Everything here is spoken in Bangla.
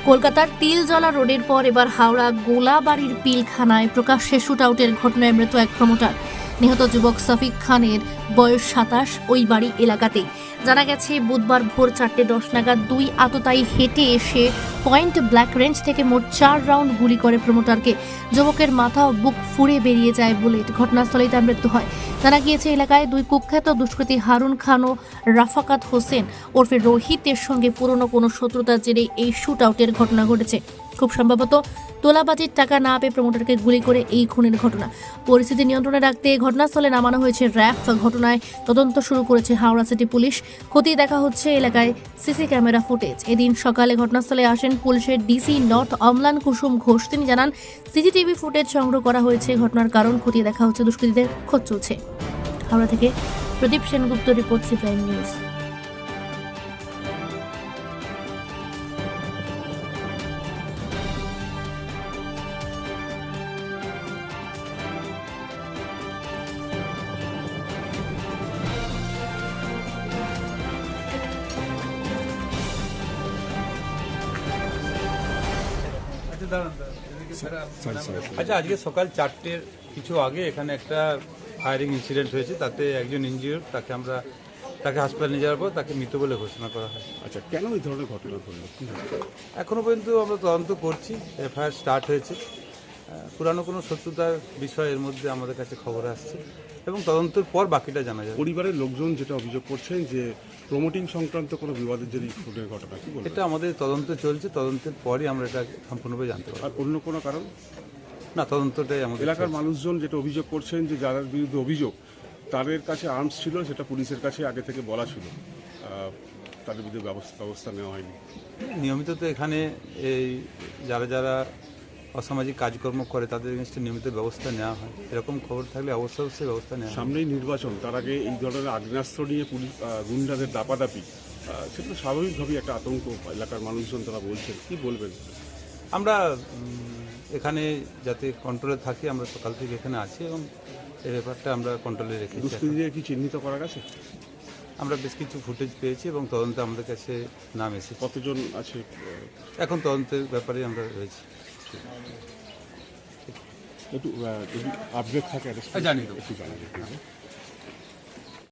কলকাতার তিলজলা রোডের পর এবার হাওড়া গোলাবাড়ির পিলখানায় প্রকাশ্যে শুট আউটের ঘটনায় মৃত এক প্রমোটার। নিহত যুবক সফিক খানের বয়স 27, ওই বাড়ি এলাকাতেই। জানা গেছে বুধবার ভোর 4:10 নাগাদ দুই আততায়ী হেঁটে এসে পয়েন্ট ব্ল্যাক রেঞ্জ থেকে মোট 4 রাউন্ড গুলি করে প্রমোটারকে। যুবকের মাথা ও বুক ফুঁড়ে বেরিয়ে যায় বুলেট। ঘটনাস্থলেই তার মৃত্যু হয়। জানা গিয়েছে এলাকায় দুই কুখ্যাত দুষ্কৃতী হারুন খান ও রাফাকাত হোসেন ওরফে রোহিতের সঙ্গে পুরনো কোনো শত্রুতার জেরে এই শুট আউটের ঘটনা ঘটেছে। খুব সম্ভবত তোলাবাজির টাকা না পেয়ে প্রমোটারকে গুলি করে এই খুনের ঘটনা। পরিস্থিতি নিয়ন্ত্রণে রাখতে ঘটনাস্থলে নামানো হয়েছে র্যাব। ঘটনায় তদন্ত শুরু করেছে হাওড়া সিটি পুলিশ। খতিয়ে দেখা হচ্ছে এলাকায় সিসি ক্যামেরা ফুটেজ। এদিন সকালে ঘটনাস্থলে আসেন পুলিশের ডিসি নর্থ অম্লান কুসুম ঘোষ। তিনি জানান, সিসিটিভি ফুটেজ সংগ্রহ করা হয়েছে। ঘটনার কারণ খতিয়ে দেখা হচ্ছে, দুষ্কৃতীদের খোঁজ চলছে। হাওড়া থেকে Pradip Sengupta report, C prime news. আচ্ছা, আজকে সকাল 4টের কিছু আগে এখানে একটা ফায়ারিং ইনসিডেন্ট হয়েছে, তাতে একজন ইনজিওর্ড, তাকে হাসপাতালে নিয়ে যাওয়ার পর তাকে মৃত বলে ঘোষণা করা হয়। আচ্ছা, কেন এই ধরনের ঘটনা ঘটলো? এখনো পর্যন্ত আমরা তদন্ত করছি। এফআইআর স্টার্ট হয়েছে। পুরানো কোনো শত্রুতার বিষয় এর মধ্যে আমাদের কাছে খবর আসছে এবং তদন্তের পর বাকিটা জানা যাবে। পরিবারের লোকজন যেটা অভিযোগ করছেন যে প্রমোটিং সংক্রান্ত কোনো বিবাদের জেরে খুনের ঘটনা, কি বলবেন? এটা আমাদের তদন্ত চলছে, তদন্তের পরই আমরা এটা সম্পূর্ণভাবে জানতে পারবো। আর অন্য কোনো কারণ না, তদন্তটাই আমাদের এলাকার চলছে। মানুষজন যেটা অভিযোগ করছেন যে যাদের বিরুদ্ধে অভিযোগ তাদের কাছে আর্মস ছিল, সেটা পুলিশের কাছে আগে থেকে বলা ছিল, তাদের বিরুদ্ধে ব্যবস্থা নেওয়া হয়নি। নিয়মিত তো এখানে এই যারা অসামাজিক কাজকর্ম করে তাদের এগেনস্টে নিয়মিত ব্যবস্থা নেওয়া হয়। এরকম খবর থাকলে অবশ্যই ব্যবস্থা নেওয়া হয়। সামনেই নির্বাচন, তার আগে এই ধরনের আগ্নেয়াস্ত্র নিয়ে পুলিশ গুন্ডাদের দাপাদাপি, সেটা তো স্বাভাবিকভাবেই একটা আতঙ্ক এলাকার মানুষজন তারা বলছেন, কি বলবেন? আমরা এখানে যাতে কন্ট্রোলে থাকি, আমরা সকাল থেকে এখানে আছি এবং এই ব্যাপারটা আমরা কন্ট্রোলে রেখেছি। দুষ্কৃতীদের কি চিহ্নিত করা গেছে? আমরা বেশ কিছু ফুটেজ পেয়েছি এবং তদন্তে আমাদের কাছে নাম এসেছে। কতজন আছে এখন তদন্তের ব্যাপারে আমরা রয়েছি। একটু যদি আপডেট থাকে জানিয়ে দেবো। একটু জানাবেন।